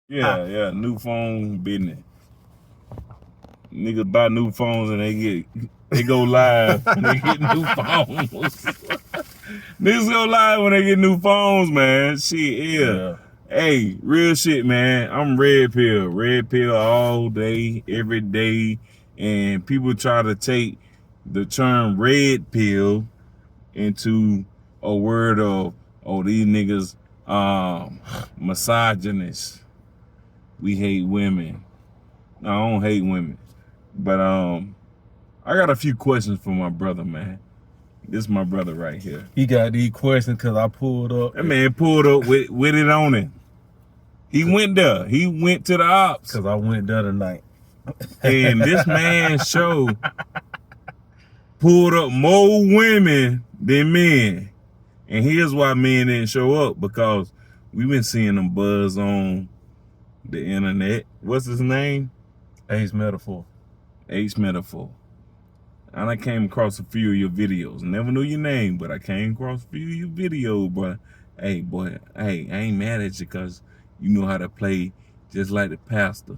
Yeah, new phone business. Niggas buy new phones and they go live when they get new phones. Niggas go live when they get new phones, man. Shit, yeah. Hey, real shit, man. I'm red pill all day, every day. And people try to take the term red pill into a word of, oh, these niggas misogynist. We hate women. No, I don't hate women. But I got a few questions for my brother, man. This is my brother right here. He got these questions because I pulled up. That man pulled up with it on him. He went there. He went to the ops. Because I went there tonight. And this man show pulled up more women than men. And here's why men didn't show up. Because we've been seeing them buzz on the internet. What's his name? A.M.S. A.M.S. And I came across a few of your videos. Never knew your name, but I came across a few of your videos, bro. Hey, boy, hey, I ain't mad at you because you know how to play just like the pastor.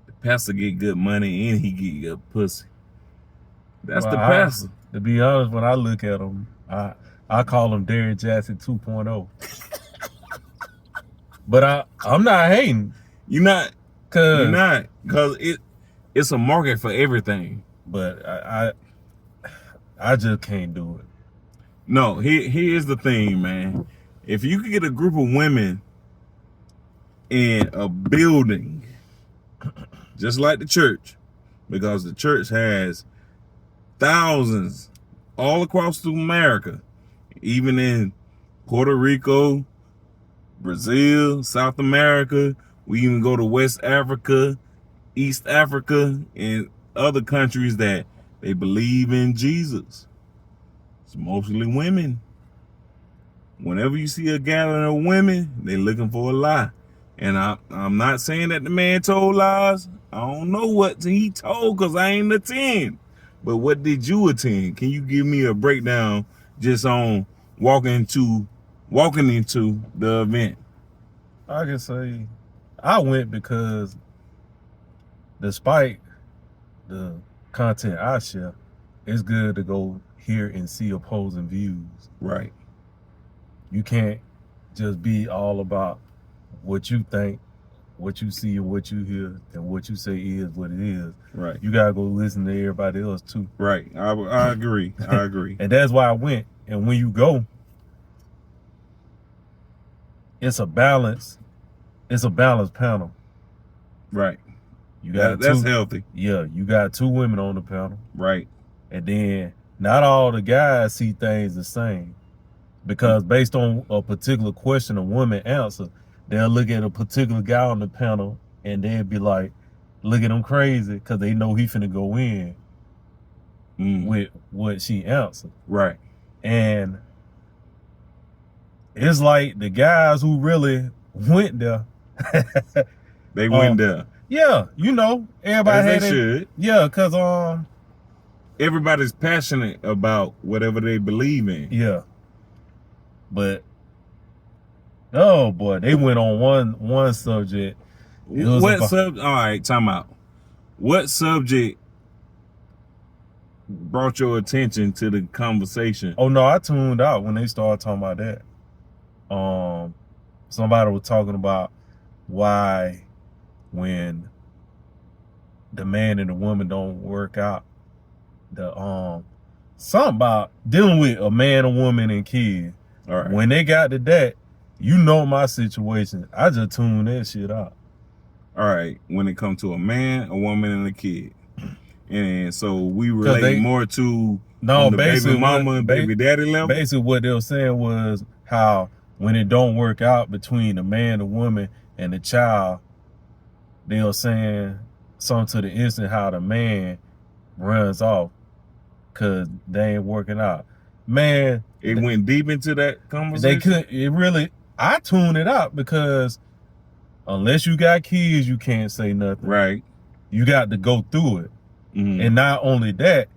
The pastor get good money and he get good pussy. That's the pastor. To be honest, when I look at him, I call him Derrick Jackson 2.0. But I'm not hating. You're not. You're not. Because it's a market for everything. But I just can't do it. No, here's the thing, man. If you could get a group of women in a building, just like the church, because the church has thousands all across America, even in Puerto Rico, Brazil, South America. We even go to West Africa, East Africa, and other countries that they believe in Jesus. It's mostly women. Whenever you see a gathering of women, they looking for a lie. And I'm not saying that the man told lies. I don't know what he told because I ain't attend. But what did you attend? Can you give me a breakdown just on walking into the event? I can say I went because despite the content I share, it's good to go hear and see opposing views. Right. You can't just be all about what you think, what you see, and what you hear, and what you say is what it is. Right. You gotta go listen to everybody else too. Right. I agree. I agree. And that's why I went. And when you go, it's a balance. It's a balanced panel. Right. You got that's healthy. Yeah, you got 2 women on the panel. Right. And then not all the guys see things the same. Because based on a particular question a woman answer, they'll look at a particular guy on the panel and they'll be like, look at him crazy because they know he finna go in with what she answered. Right. And it's like the guys who really went there. They went there. Yeah, you know, everybody as they should. Yeah, because everybody's passionate about whatever they believe in. Yeah. But oh boy, they went on one subject. What subject? All right, time out. What subject brought your attention to the conversation? Oh no, I tuned out when they started talking about that. Somebody was talking about why when the man and the woman don't work out, something about dealing with a man, a woman, and kids. All right. When they got to that, you know my situation. I just tuned that shit out. All right. When it comes to a man, a woman, and a kid. And so we relate more to the baby mama and baby daddy level. Basically what they were saying was how when it don't work out between the man, the woman, and the child, they were saying something to the instant how the man runs off because they ain't working out. Man, it went deep into that conversation. They couldn't. It really. I tuned it out because unless you got kids, you can't say nothing. Right. You got to go through it. And not only that,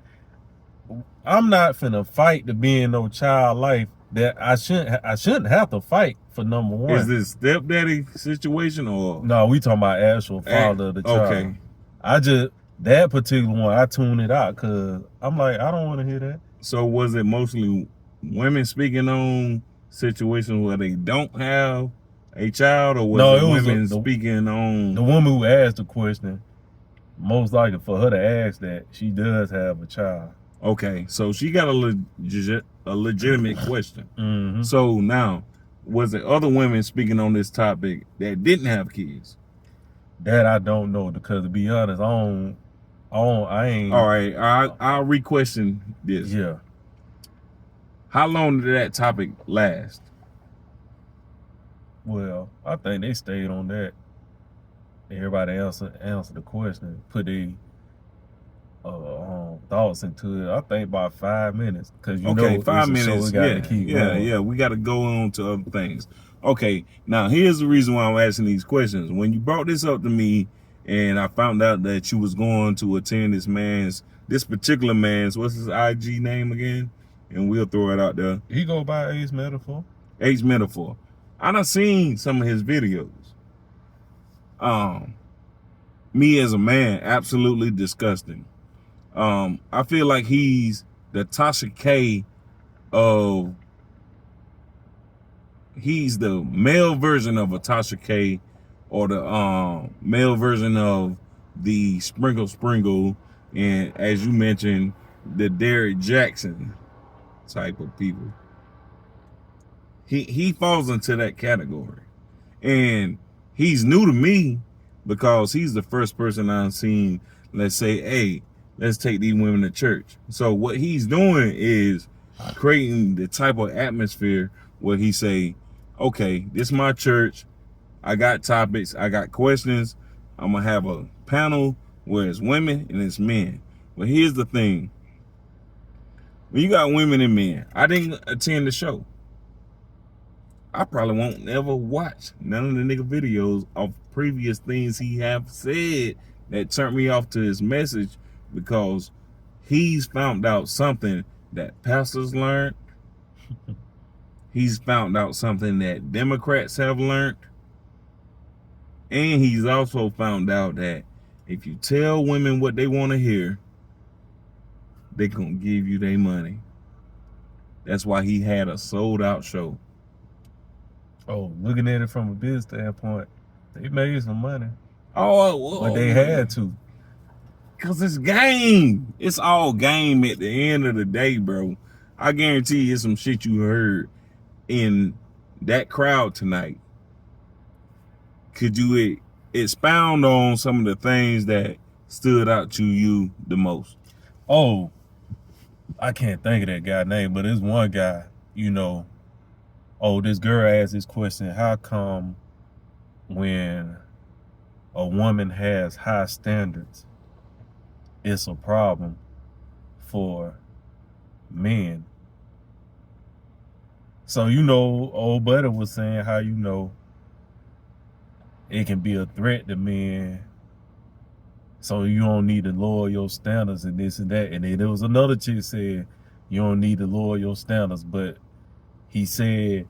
I'm not finna fight to be in no child life that I shouldn't have to fight for number one. Is this stepdaddy situation or? No, we talking about actual father of the child. Okay. I just, that particular one, I tuned it out because I'm like, I don't want to hear that. So was it mostly women speaking on situations where they don't have a child, or was it women speaking on? The woman who asked the question, most likely for her to ask that, she does have a child. Okay, so she got a legitimate question. Mm-hmm. So now, was it other women speaking on this topic that didn't have kids? That I don't know, because to be honest, I ain't. All right, I'll re-question this. Yeah. How long did that topic last? Well, I think they stayed on that. Everybody answer the question, put their thoughts into it. I think about 5 minutes, because you know 5 minutes. So we gotta keep going. We got to go on to other things. Okay, now here's the reason why I'm asking these questions. When you brought this up to me, and I found out that you was going to attend this particular man's, what's his IG name again? And we'll throw it out there. He go by A.M.S. A.M.S. I done seen some of his videos. Me as a man, absolutely disgusting. I feel like he's the Tasha K of, he's the male version of a Tasha K, or the male version of the Sprinkle, and as you mentioned, the Derrick Jackson type of people. He falls into that category, and he's new to me because he's the first person I've seen, let's say, hey, let's take these women to church. So what he's doing is creating the type of atmosphere where he say, okay, this is my church, I got topics, I got questions, I'm gonna have a panel where it's women and it's men. But here's the thing, when you got women and men, I didn't attend the show, I probably won't ever watch none of the nigga videos of previous things he have said that turned me off to his message, because he's found out something that pastors learned. He's found out something that Democrats have learned. And he's also found out that if you tell women what they want to hear, they gonna give you their money. That's why he had a sold out show. Oh, looking at it from a business standpoint, they made some money. Oh, well, but they had to. Cause it's game. It's all game at the end of the day, bro. I guarantee you it's some shit you heard in that crowd tonight. Could you expound on some of the things that stood out to you the most? Oh, I can't think of that guy's name, but there's one guy, you know. Oh, this girl asked this question: how come when a woman has high standards, it's a problem for men? So, you know, old buddy was saying how, you know, it can be a threat to men, so you don't need to lower your standards and this and that. And then there was another chick said you don't need to lower your standards, but he said,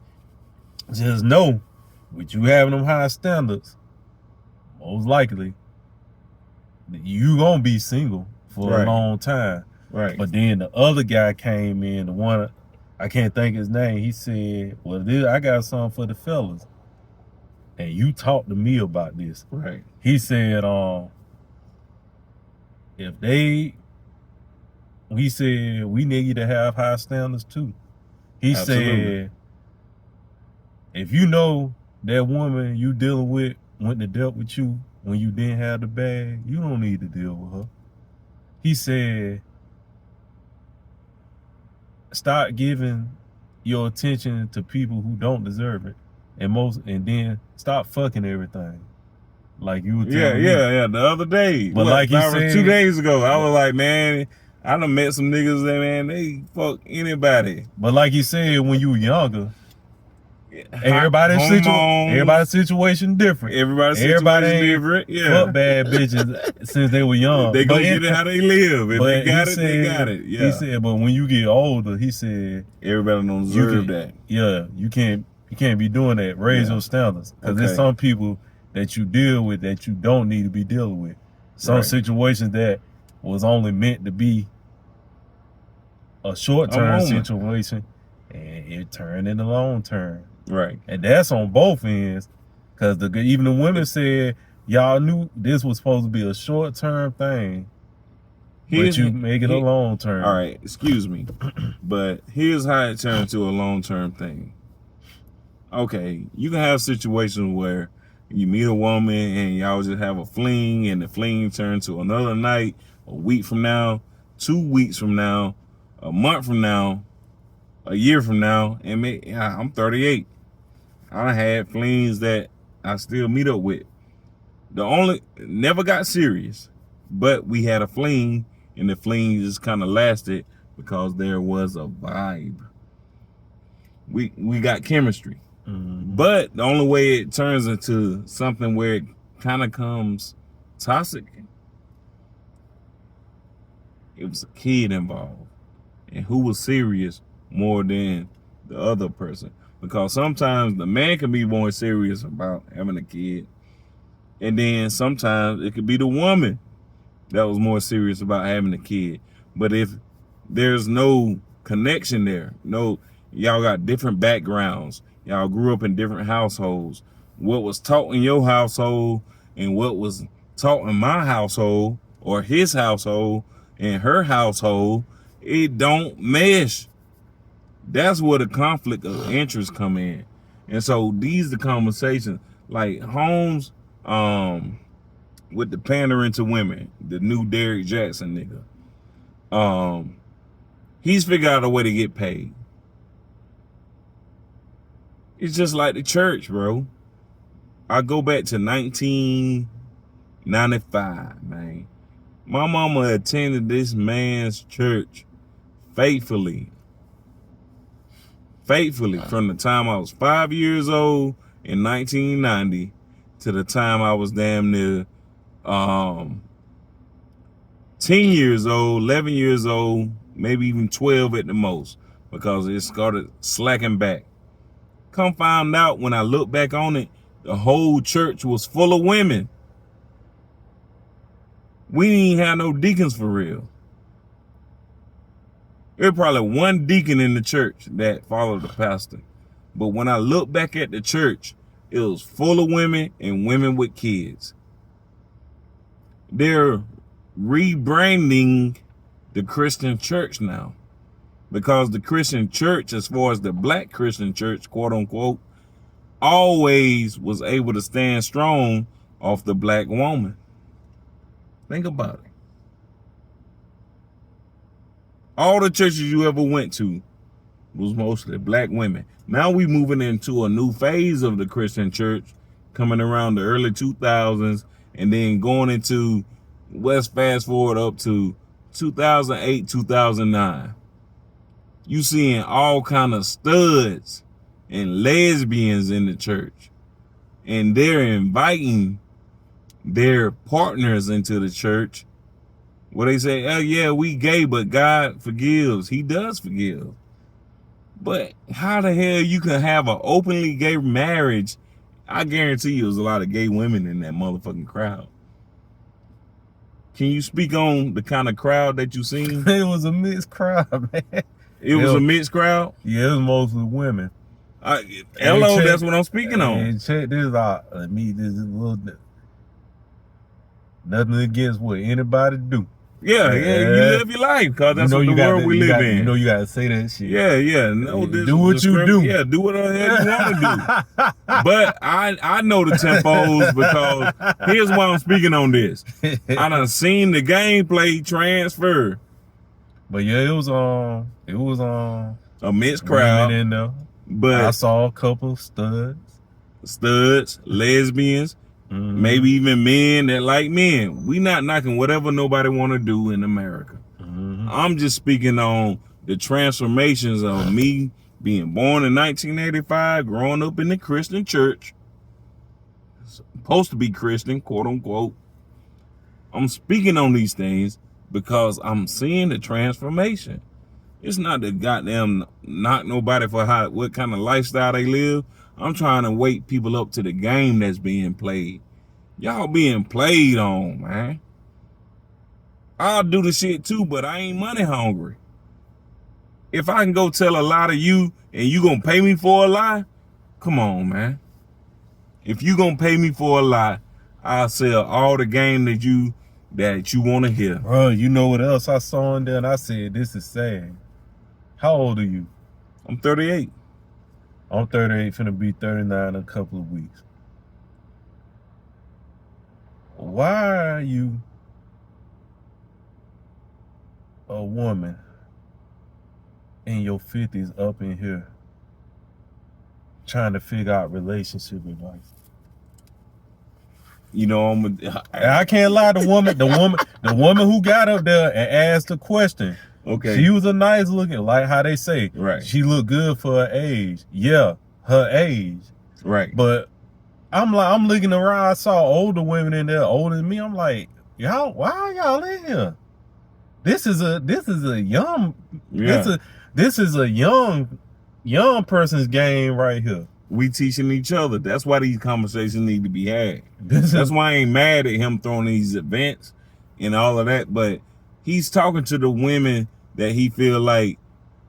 just know, with you having them high standards, most likely you gonna be single for a long time. Right. But then the other guy came in, the one, I can't think his name, he said, well, I got something for the fellas, and you talked to me about this. Right. He said, he said, we need you to have high standards too. He said, if you know that woman you dealing with went to dealt with you when you didn't have the bag, you don't need to deal with her. He said, start giving your attention to people who don't deserve it, and then stop fucking everything. Like you were telling me. Yeah. The other day, but like you said, 2 days ago, I was like, man, I done met some niggas that, man, they fuck anybody. But like you said, when you were younger, everybody's situation different. Everybody's situation different. Yeah. Fuck bad bitches since they were young. They gonna get it how they live. If they got it, they got it. Yeah. He said, but when you get older, he said, everybody don't deserve that. Yeah, you can't You can't be doing that. Raise Yeah. your standards. Because Okay. there's some people that you deal with that you don't need to be dealing with. Some Right. situations that was only meant to be a short-term moment. situation, and it turned into long-term. Right. And that's on both ends. Because even the women said, y'all knew this was supposed to be a short-term thing, but you make it a long-term. All right, excuse me. But here's how it turned to a long-term thing. Okay, you can have situations where you meet a woman and y'all just have a fling, and the fling turns to another night, a week from now, 2 weeks from now, a month from now, a year from now, and I'm 38. I had flings that I still meet up with. Never got serious, but we had a fling, and the fling just kind of lasted because there was a vibe. We got chemistry. Mm-hmm. But the only way it turns into something where it kind of comes toxic, it was a kid involved, and who was serious more than the other person. Because sometimes the man can be more serious about having a kid, and then sometimes it could be the woman that was more serious about having a kid. But if there's no connection there, y'all got different backgrounds, y'all grew up in different households, what was taught in your household and what was taught in my household or his household and her household, it don't mesh. That's where the conflict of interest come in. And so these are the conversations. Like Holmes, with the pandering to women, the new Derrick Jackson nigga. He's figured out a way to get paid. It's just like the church, bro. I go back to 1995, man. My mama attended this man's church faithfully from the time I was 5 years old in 1990 to the time I was damn near 10 years old, 11 years old, maybe even 12 at the most, because it started slacking back. Come find out when I look back on it, the whole church was full of women. We didn't even have no deacons for real. There was probably one deacon in the church that followed the pastor. But when I look back at the church, it was full of women and women with kids. They're rebranding the Christian church now, because the Christian church, as far as the black Christian church, quote unquote, always was able to stand strong off the black woman. Think about it. All the churches you ever went to was mostly black women. Now we moving into a new phase of the Christian church, coming around the early 2000s, and then going into, let's fast forward up to 2008, 2009. You seeing all kind of studs and lesbians in the church, and they're inviting their partners into the church, where they say, oh yeah, we gay, but God forgives. He does forgive. But how the hell you can have an openly gay marriage? I guarantee you there's a lot of gay women in that motherfucking crowd. Can you speak on the kind of crowd that you seen? It was a mixed crowd, man. It was a mixed crowd? Yeah, it was mostly women. Hello, that's what I'm speaking on. And check this out. This is a little nothing against what anybody do. Yeah, you live your life, because that's what the world we live in. You know you gotta say that shit. Yeah. No, do what you do. Yeah, do what the hell you want to do. But I know the tempos, because here's why I'm speaking on this. I done seen the gameplay transfer. But yeah, it was a mixed crowd in there. But I saw a couple studs, lesbians, maybe even men that like men. We not knocking whatever nobody want to do in America. I'm just speaking on the transformations of me being born in 1985, growing up in the Christian church, supposed to be Christian, quote unquote. I'm speaking on these things because I'm seeing the transformation. It's not to goddamn knock nobody for what kind of lifestyle they live. I'm trying to wake people up to the game that's being played. Y'all being played on, man. I'll do the shit too, but I ain't money hungry. If I can go tell a lie to you and you gonna pay me for a lie, come on, man. If you gonna pay me for a lie, I'll sell all the game that you want to hear. Bro, you know what else I saw in there? And I said, this is sad. How old are you? I'm 38. I'm 38, finna be 39 in a couple of weeks. Why are you a woman in your 50s up in here trying to figure out relationship advice? You know, I can't lie, the woman who got up there and asked the question. Okay. She was a nice looking, like how they say. Right. She looked good for her age. Yeah, her age. Right. But I'm looking around, I saw older women in there, older than me. I'm like, y'all, why are y'all in here? This is a young, yeah. this is a young person's game right here. We teaching each other. That's why these conversations need to be had. That's why I ain't mad at him throwing these events and all of that, but he's talking to the women that he feel like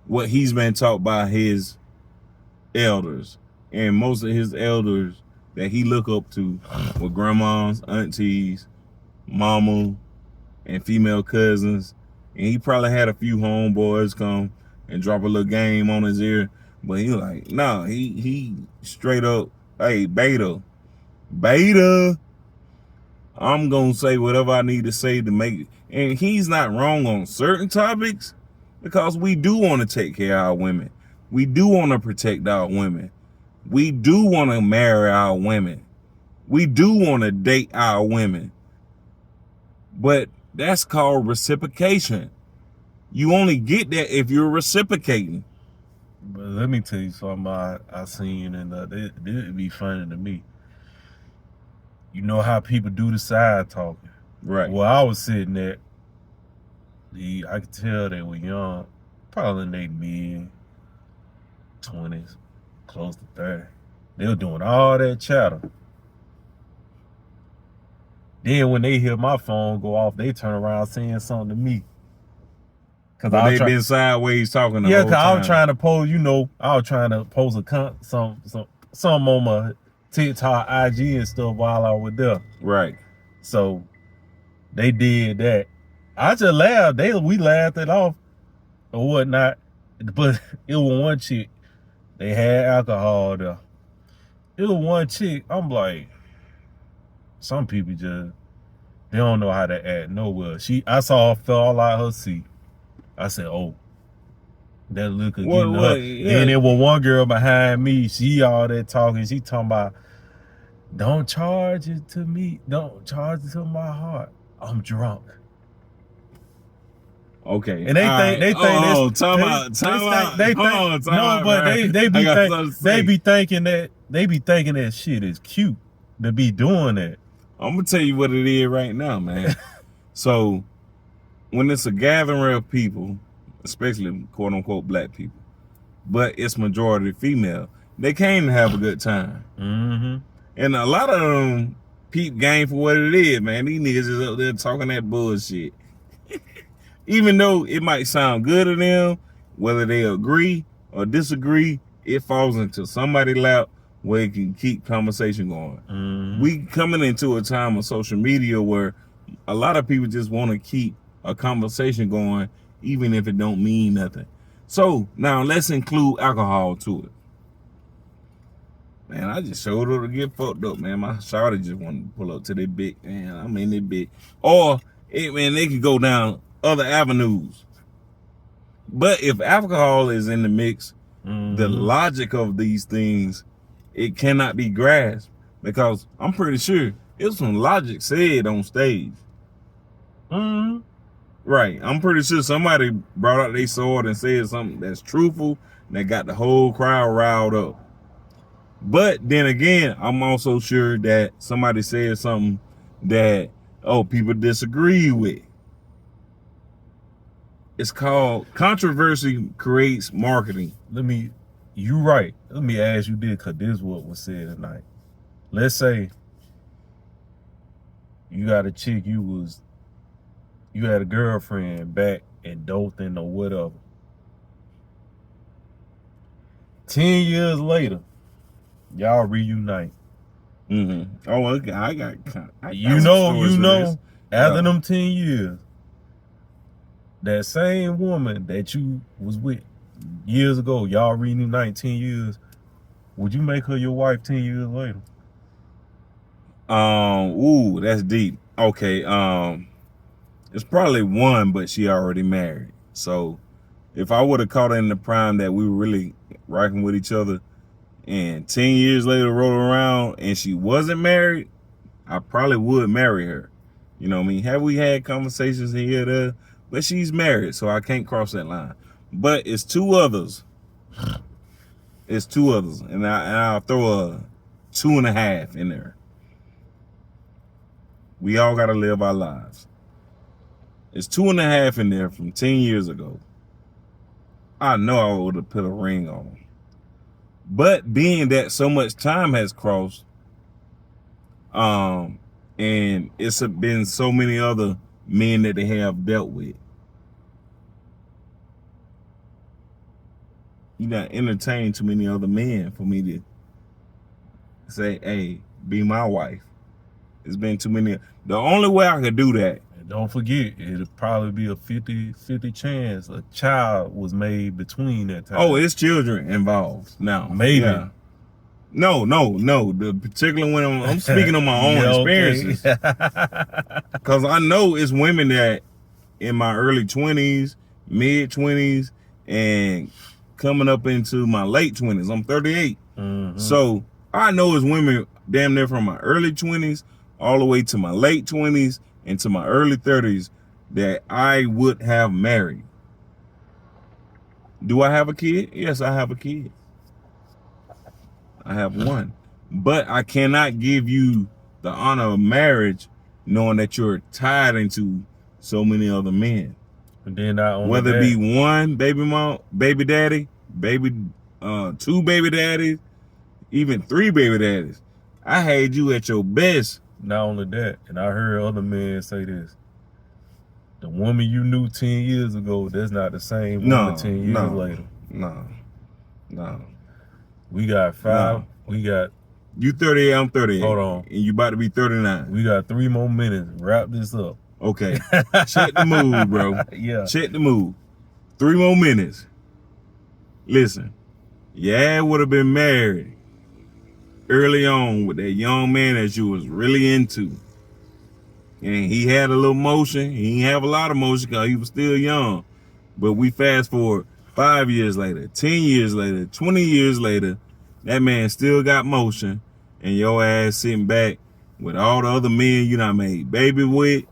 what he's been taught by his elders. And most of his elders that he look up to were grandmas, aunties, mama, and female cousins. And he probably had a few homeboys come and drop a little game on his ear. But he like, nah, he straight up, hey, beta. I'm gonna say whatever I need to say to make it. And he's not wrong on certain topics, because we do want to take care of our women. We do want to protect our women. We do want to marry our women. We do want to date our women. But that's called reciprocation. You only get that if you're reciprocating. But let me tell you something I seen, and it'd be funny to me. You know how people do the side talking. Right. Well, I was sitting there, I could tell they were young, probably in their mid-20s, close to 30. They were doing all that chatter. Then when they hear my phone go off, they turn around saying something to me. Cause they've been sideways talking the yeah, whole time. I was trying to post, I was trying to post some on my TikTok, IG and stuff while I was there. Right. So they did that. I just laughed. We laughed it off or whatnot. But it was one chick. They had alcohol there. It was one chick. I'm like, some people just, they don't know how to act nowhere. I saw her fall out her seat. I said, oh, that look again. Yeah. Then there was one girl behind me. She all that talking. She talking about, don't charge it to me. Don't charge it to my heart. I'm drunk. Okay. And they think they be thinking that shit is cute to be doing that. I'm gonna tell you what it is right now, man. So when it's a gathering of people, especially quote unquote black people, but it's majority female, they came to have a good time. Mm-hmm. And a lot of them peep game for what it is, man. These niggas is up there talking that bullshit. Even though it might sound good to them, whether they agree or disagree, it falls into somebody's lap where it can keep conversation going. Mm-hmm. We coming into a time of social media where a lot of people just want to keep a conversation going, even if it don't mean nothing. So now let's include alcohol to it. Man, I just showed her to get fucked up, man. My shawty just wanted to pull up to that bit, man. I'm in that bit. Or, man, they could go down other avenues. But if alcohol is in the mix, the logic of these things, it cannot be grasped. Because I'm pretty sure it was some logic said on stage. Right. I'm pretty sure somebody brought out their sword and said something that's truthful, and that got the whole crowd riled up. But then again, I'm also sure that somebody said something that, people disagree with. It's called controversy creates marketing. You right. Let me ask you this, because this is what was said tonight. Let's say you got a chick, you had a girlfriend back in Dothan or whatever. 10 years later, y'all reunite. Oh, okay. I got You some know, stories for this. after them 10 years, that same woman that you was with years ago, y'all reunite 10 years, would you make her your wife 10 years later? Ooh, that's deep. Okay, it's probably one, but she already married. So if I would have caught her in the prime that we were really rocking with each other, and 10 years later rolled around and she wasn't married, I probably would marry her. You know what I mean? Have we had conversations here or there? But she's married, so I can't cross that line. But it's two others. It's two others. And I'll throw a 2.5 in there. We all got to live our lives. It's 2.5 in there from 10 years ago. I know I would have put a ring on them. But being that so much time has crossed, and it's been so many other men that they have dealt with, you not entertain too many other men for me to say, hey, be my wife. It's been too many. The only way I could do that. And don't forget, it'll probably be a 50-50 chance a child was made between that time. Oh, it's children involved now. Maybe. Yeah. No. The particular one, I'm speaking on my own experiences. Because I know it's women that in my early 20s, mid 20s, and coming up into my late 20s. I'm 38. So I know it's women damn near from my early 20s all the way to my late 20s and to my early 30s that I would have married. Do I have a kid? Yes, I have a kid. I have one. But I cannot give you the honor of marriage knowing that you're tied into so many other men. And then whether it be one baby mom, baby daddy, two baby daddies, even 3 baby daddies. I had you at your best. Not only that, and I heard other men say this: the woman you knew 10 years ago, that's not the same woman 10 years later. No. We got 5. No. We got. You 38, I'm 38. Hold on. And you about to be 39. We got 3 more minutes. Wrap this up. Okay. Check the mood, bro. Yeah. Check the mood. 3 more minutes. Listen, yeah, would have been married early on with that young man that you was really into. And he had a little motion. He didn't have a lot of motion because he was still young. But we fast forward 5 years later, 10 years later, 20 years later, that man still got motion, and your ass sitting back with all the other men you done made baby with,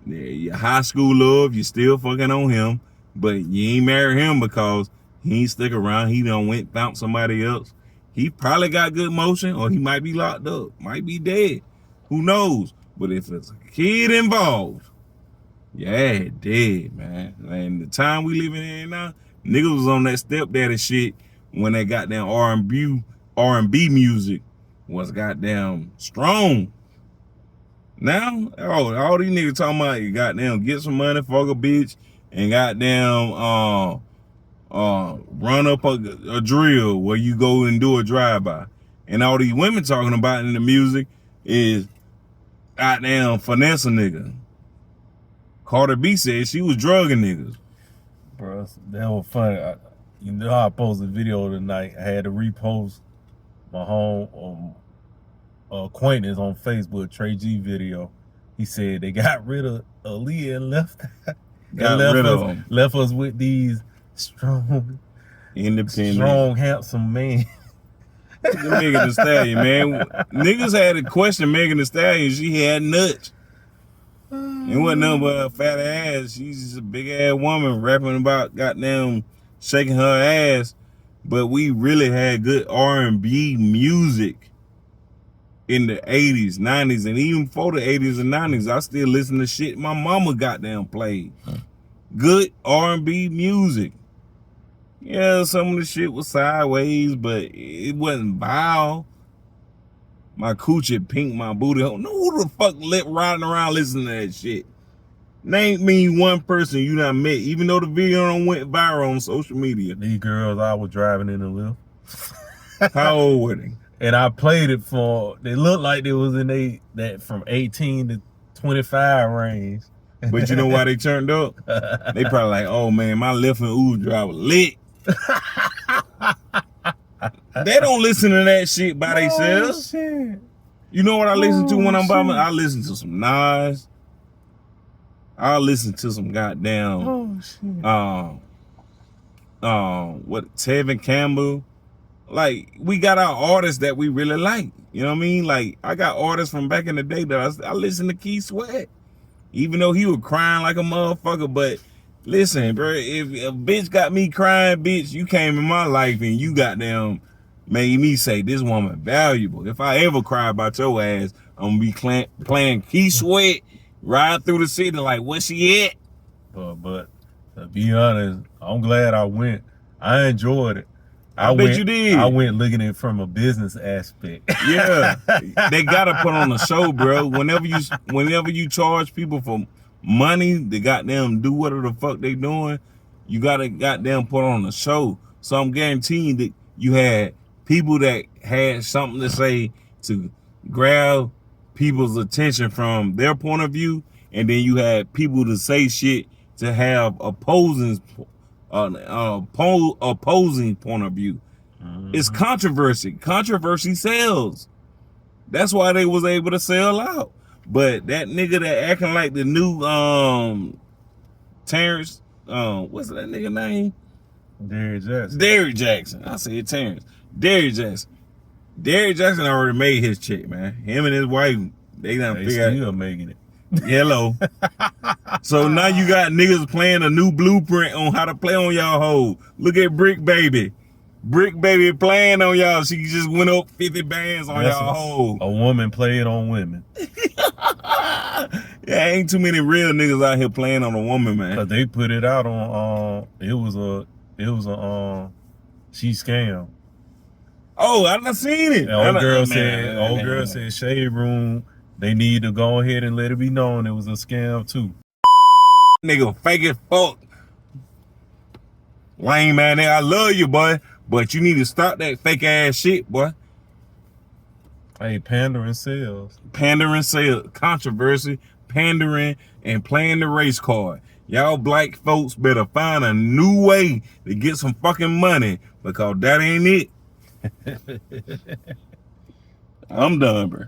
your high school love, you still fucking on him, but you ain't marry him because he ain't stick around. He done went found somebody else. He probably got good motion, or he might be locked up, might be dead. Who knows? But if there's a kid involved, yeah, dead, man. And the time we living in now, niggas was on that stepdaddy shit when that goddamn R&B music was goddamn strong. Now, all these niggas talking about you goddamn get some money, fuck a bitch, and goddamn run up a drill where you go and do a drive-by. And all these women talking about in the music is goddamn finesse a nigga. Carter B said she was drugging niggas. Bro, that was funny. You know how I posted a video tonight. I had to repost my home acquaintance on Facebook, Trey G video. He said they got rid of Aaliyah and left us with these strong, independent, strong, handsome men. Megan Thee Stallion, man. Niggas had to question Megan Thee Stallion. She had nuts. It wasn't nothing but a fat ass. She's just a big ass woman rapping about goddamn shaking her ass. But we really had good R&B music in the 80s, 90s, and even before the 80s and 90s. I still listen to shit my mama goddamn played. good R&B music. Yeah, some of the shit was sideways, but it wasn't vile. My coochie pink, my booty hole. No, who the fuck riding around listening to that shit? Name me one person you done met, even though the video done went viral on social media. These girls I was driving in the lift. How old were they? And I played it for, they looked like they was in that from 18 to 25 range. But you know why they turned up? They probably like, oh man, my Lyft and Uber driver lit. They don't listen to that shit by themselves. Shit. You know what I listen to when I'm by my? I listen to some Nas. I listen to some goddamn what, Tevin Campbell. Like, we got our artists that we really like. You know what I mean? Like, I got artists from back in the day that I listen to Keith Sweat. Even though he was crying like a motherfucker, but listen, bro, if a bitch got me crying, bitch, you came in my life and you goddamn made me say this woman valuable. If I ever cry about your ass, I'm gonna be playing Keith Sweat, ride through the city like, where she at? But to be honest, I'm glad I went. I enjoyed it. I bet you did. I went looking at it from a business aspect. Yeah, they gotta put on a show, bro. Whenever you charge people for money to goddamn do whatever the fuck they doing, you gotta goddamn put on a show. So I'm guaranteeing that you had people that had something to say to grab people's attention from their point of view, and then you had people to say shit to have opposing point of view. It's controversy. Controversy sells. That's why they was able to sell out. But that nigga that acting like the new Terrence, what's that nigga name? Derrick Jackson. I said Terrence. Derrick Jackson. Derrick Jackson already made his check, man. Him and his wife, they still making it. Hello. So now you got niggas playing a new blueprint on how to play on y'all hoe. Look at Brick Baby. Brick Baby playing on y'all. She just went up 50 bands on y'all hoe. A woman playing on women. Yeah, ain't too many real niggas out here playing on a woman, man. Cause they put it out on it was a she scam. Oh, I done seen it. Old girl said Shade Room, they need to go ahead and let it be known it was a scam too. Nigga fake as fuck. Lame man, I love you, boy, but you need to stop that fake ass shit, boy. Hey, pandering sales. Pandering sales, controversy, pandering, and playing the race card. Y'all black folks better find a new way to get some fucking money, because that ain't it. I'm done, bro.